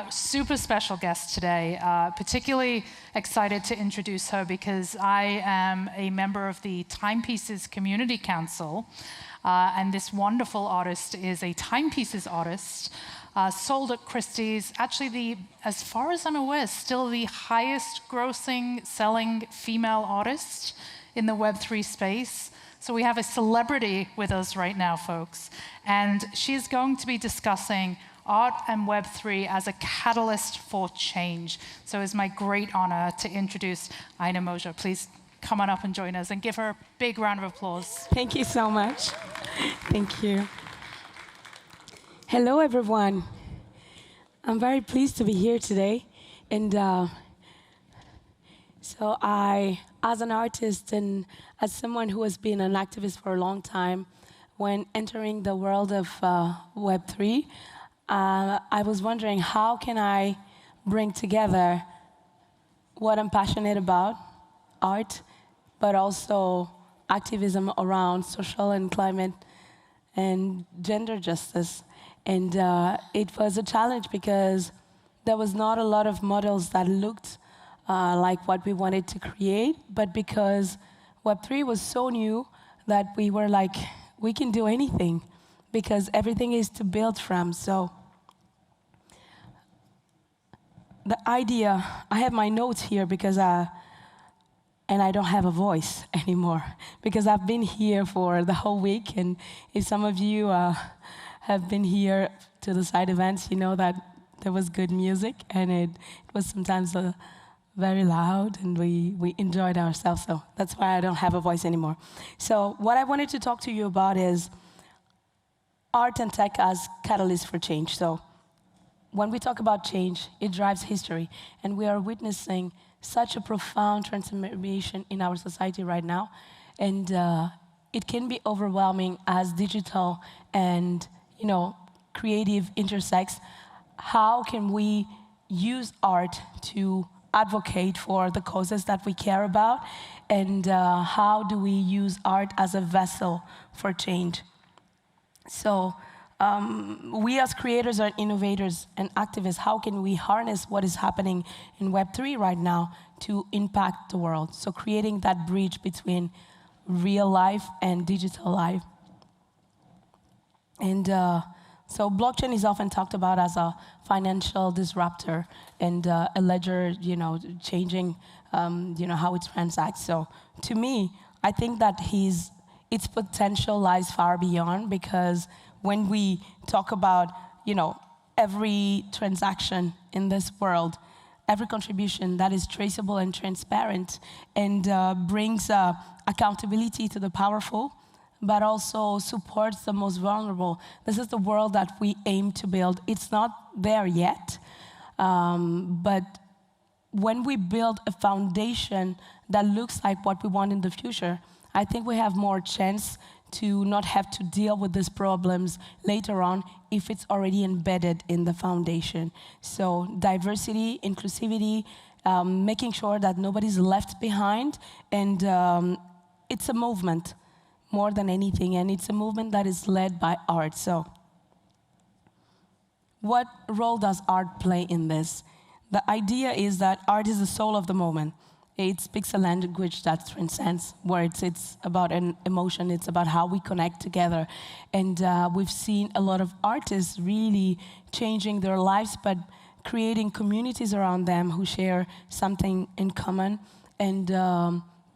Super special guest today. Particularly excited to introduce her because I am a member of the Timepieces Community Council, and this wonderful artist is a timepieces artist, sold at Christie's. Actually, as far as I'm aware, still the highest grossing selling female artist in the Web3 space. So we have a celebrity with us right now, folks, and she's going to be discussing art and Web3 as a catalyst for change. So it's my great honor to introduce Modja. Please come on up and join us and give her a big round of applause. Thank you so much. Thank you. Hello, everyone. I'm very pleased to be here today. And so as an artist and as someone who has been an activist for a long time, when entering the world of Web3, I was wondering, how can I bring together what I'm passionate about, art, but also activism around social and climate and gender justice. And it was a challenge because there was not a lot of models that looked like what we wanted to create, but because Web3 was so new that we were like, we can do anything because everything is to build from. So the idea, I have my notes here because and I don't have a voice anymore because I've been here for the whole week, and if some of you have been here to the side events, you know that there was good music, and it was sometimes very loud, and we enjoyed ourselves, so that's why I don't have a voice anymore. So what I wanted to talk to you about is art and tech as catalysts for change. So when we talk about change, it drives history, and we are witnessing such a profound transformation in our society right now, and it can be overwhelming as digital and creative intersects. How can we use art to advocate for the causes that we care about, and how do we use art as a vessel for change? So we as creators and innovators and activists, how can we harness what is happening in Web3 right now to impact the world? So creating that bridge between real life and digital life. And so blockchain is often talked about as a financial disruptor and a ledger, changing, how it transacts. So to me, I think that its potential lies far beyond, because when we talk about, every transaction in this world, every contribution that is traceable and transparent and brings accountability to the powerful, but also supports the most vulnerable. This is the world that we aim to build. It's not there yet, but when we build a foundation that looks like what we want in the future, I think we have more chance to not have to deal with these problems later on if it's already embedded in the foundation. So diversity, inclusivity, making sure that nobody's left behind, and it's a movement more than anything, and it's a movement that is led by art. So what role does art play in this? The idea is that art is the soul of the moment. It speaks a language that transcends words. It's about an emotion. It's about how we connect together. And we've seen a lot of artists really changing their lives, but creating communities around them who share something in common, and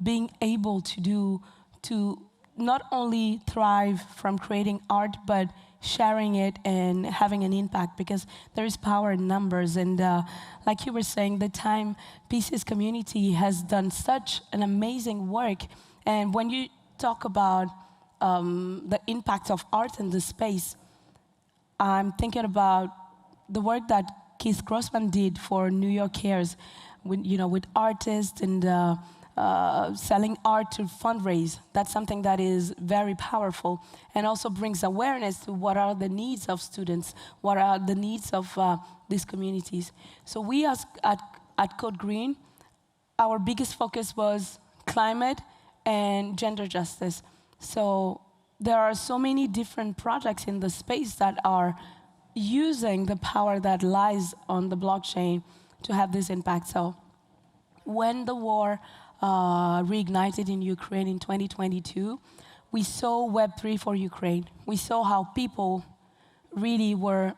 being able to not only thrive from creating art, but sharing it and having an impact, because there is power in numbers. And like you were saying, the Timepieces community has done such an amazing work. And when you talk about the impact of art in the space, I'm thinking about the work that Keith Grossman did for New York Cares, with artists and selling art to fundraise. That's something that is very powerful and also brings awareness to what are the needs of students, what are the needs of these communities. So we at CodeGreen, our biggest focus was climate and gender justice. So there are so many different projects in the space that are using the power that lies on the blockchain to have this impact. So when the war reignited in Ukraine in 2022, we saw Web3 for Ukraine. We saw how people really were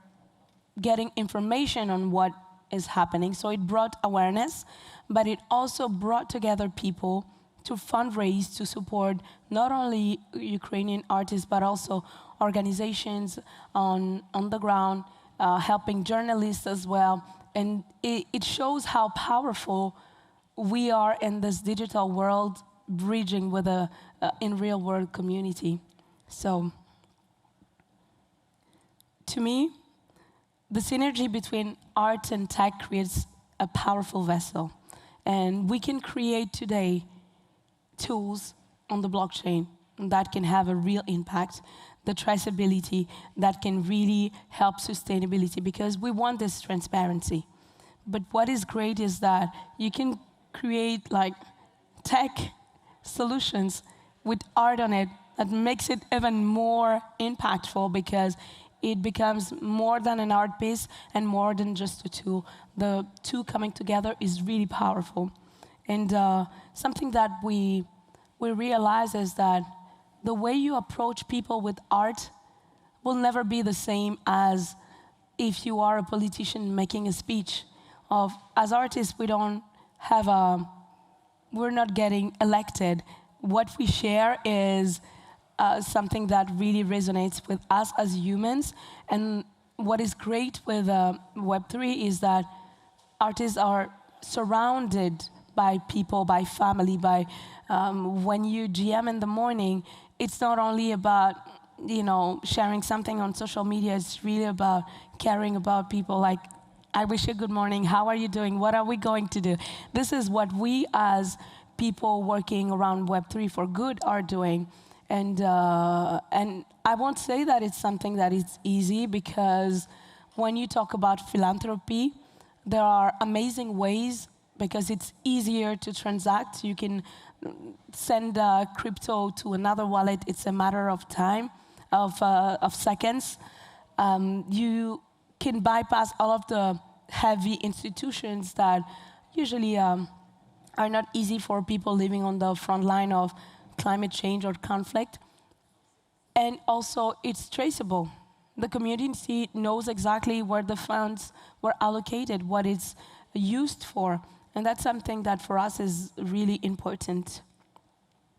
getting information on what is happening. So it brought awareness, but it also brought together people to fundraise, to support not only Ukrainian artists, but also organizations on the ground, helping journalists as well. And it shows how powerful we are in this digital world, bridging with a in real world community. So to me, the synergy between art and tech creates a powerful vessel. And we can create today tools on the blockchain that can have a real impact, the traceability that can really help sustainability, because we want this transparency. But what is great is that you can create like tech solutions with art on it that makes it even more impactful, because it becomes more than an art piece and more than just a tool. The two coming together is really powerful. And something that we realize is that the way you approach people with art will never be the same as if you are a politician making a speech. As artists, we don't have we're not getting elected. What we share is something that really resonates with us as humans. And what is great with Web3 is that artists are surrounded by people, by family, by when you GM in the morning, it's not only about sharing something on social media, it's really about caring about people. Like, I wish you good morning, how are you doing, what are we going to do? This is what we as people working around Web3 for good are doing. And I won't say that it's something that is easy, because when you talk about philanthropy, there are amazing ways, because it's easier to transact. You can send crypto to another wallet. It's a matter of time, of seconds. You can bypass all of the heavy institutions that usually are not easy for people living on the front line of climate change or conflict. And also, it's traceable. The community knows exactly where the funds were allocated, what it's used for. And that's something that for us is really important.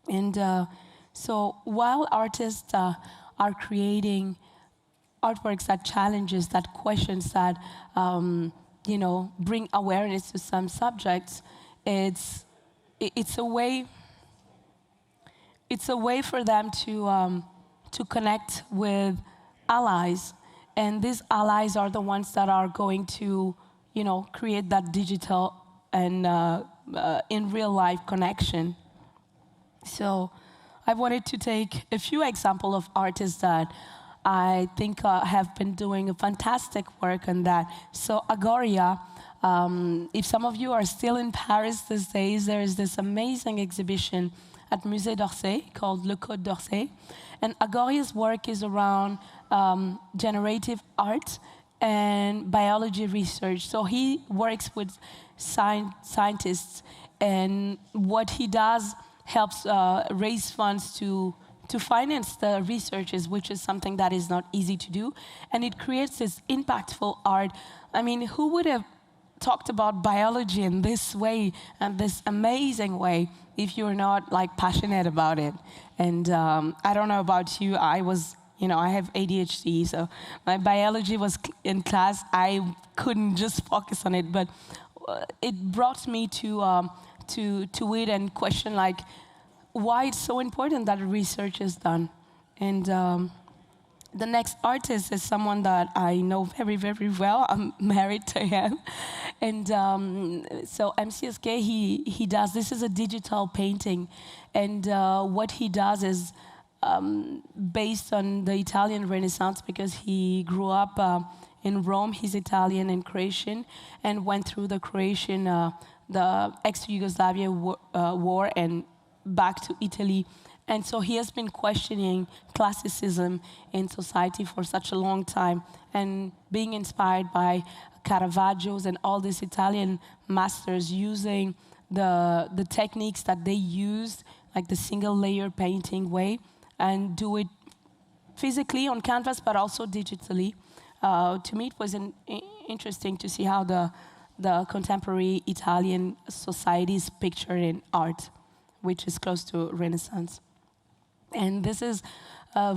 And so while artists are creating artworks that challenges, that questions, that bring awareness to some subjects, it's a way for them to connect with allies. And these allies are the ones that are going to create that digital and in real life connection. So I wanted to take a few examples of artists that I think have been doing a fantastic work on that. So Agoria, if some of you are still in Paris these days, there is this amazing exhibition at Musée d'Orsay called Le Code d'Orsay. And Agoria's work is around generative art and biology research. So he works with scientists, and what he does helps raise funds to finance the researches, which is something that is not easy to do. And it creates this impactful art. I mean, who would have talked about biology in this way, and this amazing way, if you're not passionate about it? And I don't know about you, I have ADHD, so my biology was in class. I couldn't just focus on it, but it brought me to it and question why it's so important that research is done. And the next artist is someone that I know very, very well. I'm married to him. And so MCSK, he does, this is a digital painting. And what he does is based on the Italian Renaissance, because he grew up in Rome. He's Italian and Croatian, and went through the Croatian, the ex-Yugoslavia war, and back to Italy. And so he has been questioning classicism in society for such a long time and being inspired by Caravaggios and all these Italian masters using the techniques that they used, like the single layer painting way, and do it physically on canvas, but also digitally. To me, it was interesting to see how the contemporary Italian society is pictured in art, which is close to Renaissance. And this is a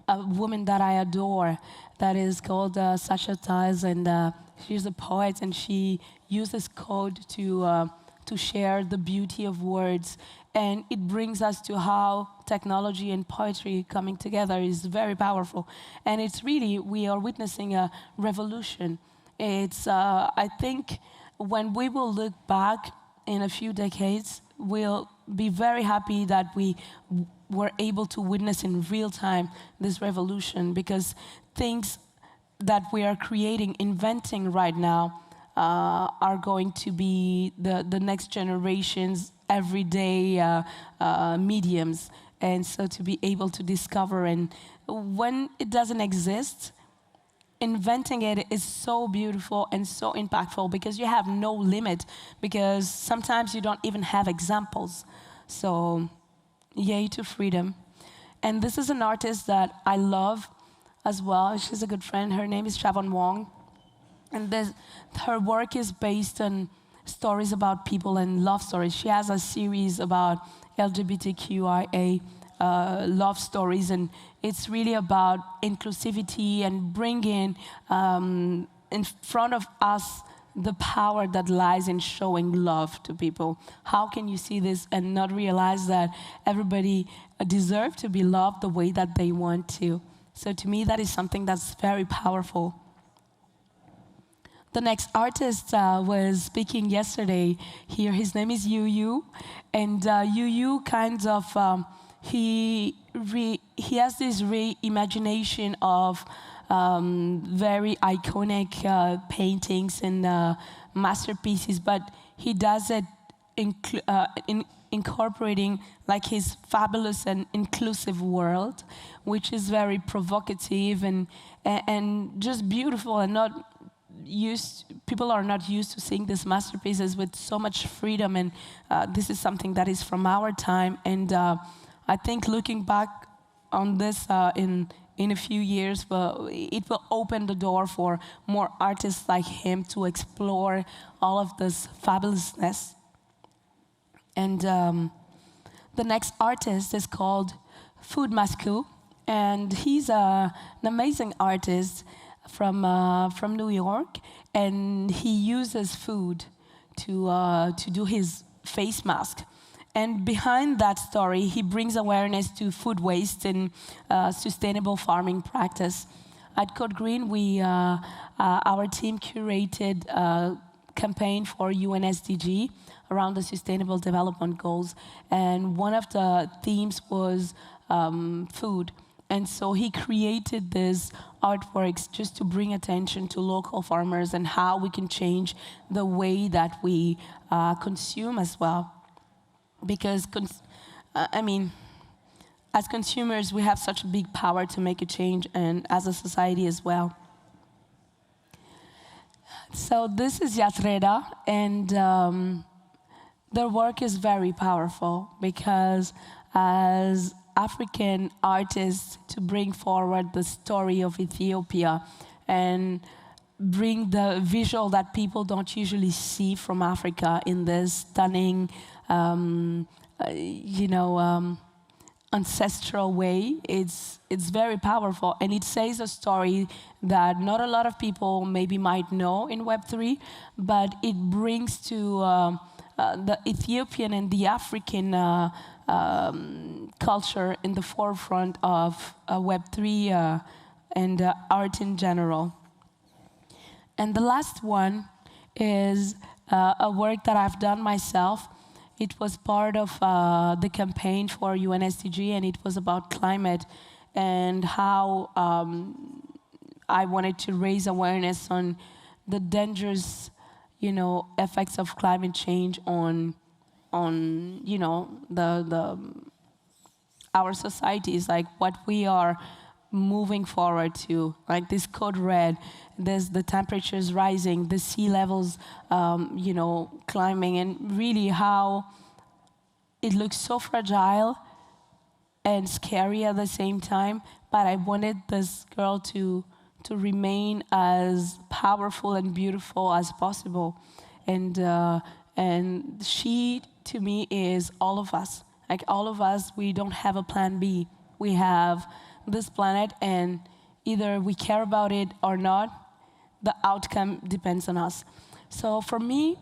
woman that I adore that is called Sasha Tiles, and she's a poet, and she uses code to share the beauty of words. And it brings us to how technology and poetry coming together is very powerful. And it's really, we are witnessing a revolution. It's, I think, when we will look back in a few decades, we'll be very happy that we were able to witness in real time this revolution, because things that we are creating, inventing right now, are going to be the next generation's everyday mediums. And so to be able to discover, and when it doesn't exist, inventing it is so beautiful and so impactful, because you have no limit, because sometimes you don't even have examples. So yay to freedom. And this is an artist that I love as well. She's a good friend. Her name is Chavon Wong. And her work is based on stories about people and love stories. She has a series about LGBTQIA love stories, and it's really about inclusivity and bringing in front of us the power that lies in showing love to people. How can you see this and not realize that everybody deserves to be loved the way that they want to? So to me, that is something that's very powerful. The next artist was speaking yesterday here. His name is Yu Yu, and Yu Yu kind of he has this reimagination of very iconic paintings and masterpieces, but he does it incorporating like his fabulous and inclusive world, which is very provocative and just beautiful, and not people are not used to seeing these masterpieces with so much freedom, and this is something that is from our time. And I think looking back on this in a few years, it will open the door for more artists like him to explore all of this fabulousness. And the next artist is called Food Mascu, and he's an amazing artist from New York, and he uses food to do his face mask. And behind that story, he brings awareness to food waste and sustainable farming practice. At CodeGreen, our team curated a campaign for UN SDG around the Sustainable Development Goals, and one of the themes was food. And so he created these artworks just to bring attention to local farmers and how we can change the way that we consume as well. Because, as consumers, we have such a big power to make a change, and as a society as well. So this is Yatreda, and their work is very powerful, because as African artists, to bring forward the story of Ethiopia and bring the visual that people don't usually see from Africa in this stunning, ancestral way. It's very powerful, and it says a story that not a lot of people maybe might know in Web3, but it brings to the Ethiopian and the African culture in the forefront of Web3 and art in general. And the last one is a work that I've done myself. It was part of the campaign for UN SDG, and it was about climate and how I wanted to raise awareness on the dangerous, effects of climate change on the our societies, like what we are moving forward to, like this code red, there's the temperatures rising, the sea levels, climbing, and really how it looks so fragile and scary at the same time. But I wanted this girl to remain as powerful and beautiful as possible, and she to me is all of us. Like all of us, we don't have a plan B. We have this planet, and either we care about it or not, the outcome depends on us. So for me,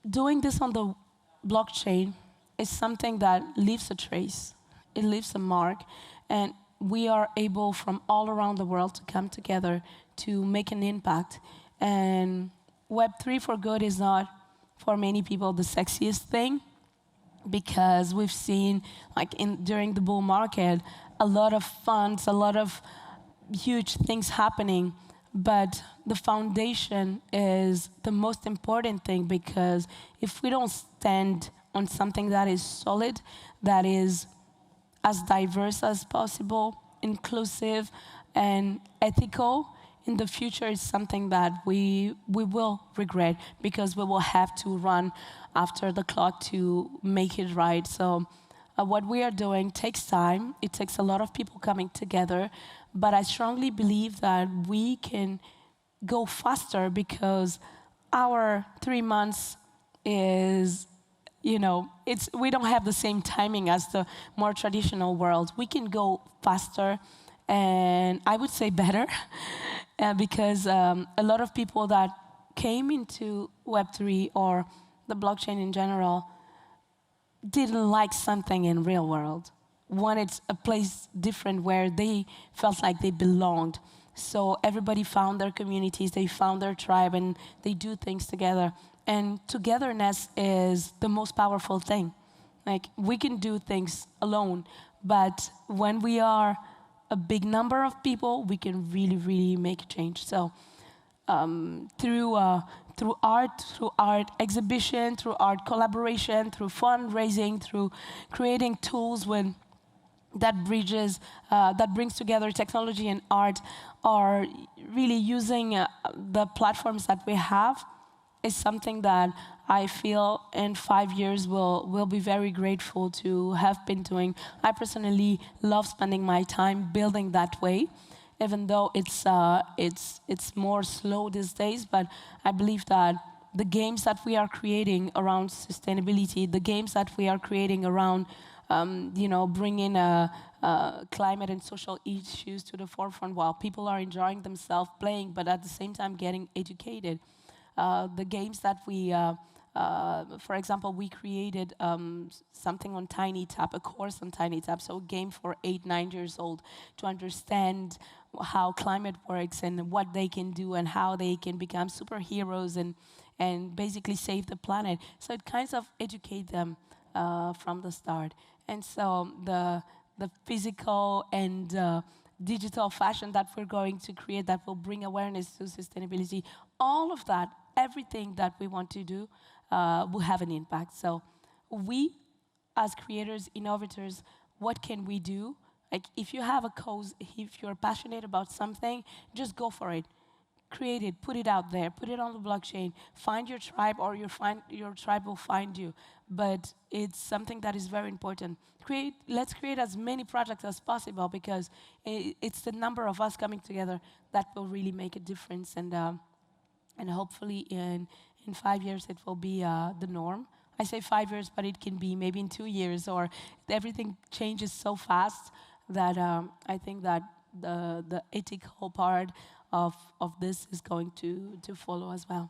doing this on the blockchain is something that leaves a trace. It leaves a mark, and we are able from all around the world to come together to make an impact. And Web3 for good is not, for many people, the sexiest thing, because we've seen, like during the bull market, a lot of funds, a lot of huge things happening, but the foundation is the most important thing, because if we don't stand on something that is solid, that is as diverse as possible, inclusive and ethical, in the future is something that we will regret, because we will have to run after the clock to make it right. So what we are doing takes time. It takes a lot of people coming together, but I strongly believe that we can go faster, because our 3 months is, we don't have the same timing as the more traditional world. We can go faster, and I would say better, because a lot of people that came into Web3 or the blockchain in general didn't like something in real world, wanted a place different where they felt like they belonged. So everybody found their communities, they found their tribe, and they do things together. And togetherness is the most powerful thing. Like, we can do things alone, but when we are a big number of people, we can really, really make a change. So through art exhibition, through art collaboration, through fundraising, through creating tools that brings together technology and art, or really using the platforms that we have, is something that I feel in 5 years will be very grateful to have been doing. I personally love spending my time building that way, even though it's more slow these days. But I believe that the games that we are creating around sustainability, the games that we are creating around bringing climate and social issues to the forefront while people are enjoying themselves playing, but at the same time getting educated. The games that we, for example, we created something on TinyTap, a course on TinyTap, so a game for 8, 9 years old to understand how climate works and what they can do and how they can become superheroes and basically save the planet. So it kind of educates them from the start. And so the physical and digital fashion that we're going to create that will bring awareness to sustainability, all of that, everything that we want to do will have an impact. So we, as creators, innovators, what can we do? Like, if you have a cause, if you're passionate about something, just go for it. Create it, put it out there, put it on the blockchain, find your tribe, or your tribe will find you. But it's something that is very important. Let's create as many projects as possible, because it's the number of us coming together that will really make a difference. And hopefully in 5 years it will be the norm. I say 5 years, but it can be maybe in 2 years, or everything changes so fast that I think that the ethical part of this is going to follow as well.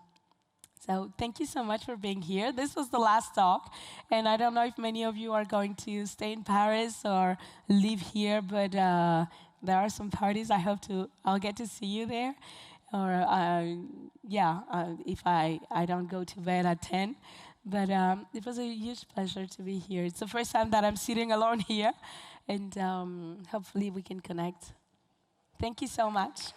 So thank you so much for being here. This was the last talk, and I don't know if many of you are going to stay in Paris or live here, but there are some parties. I'll get to see you there, or if I don't go to bed at 10. But it was a huge pleasure to be here. It's the first time that I'm sitting alone here, and hopefully we can connect. Thank you so much.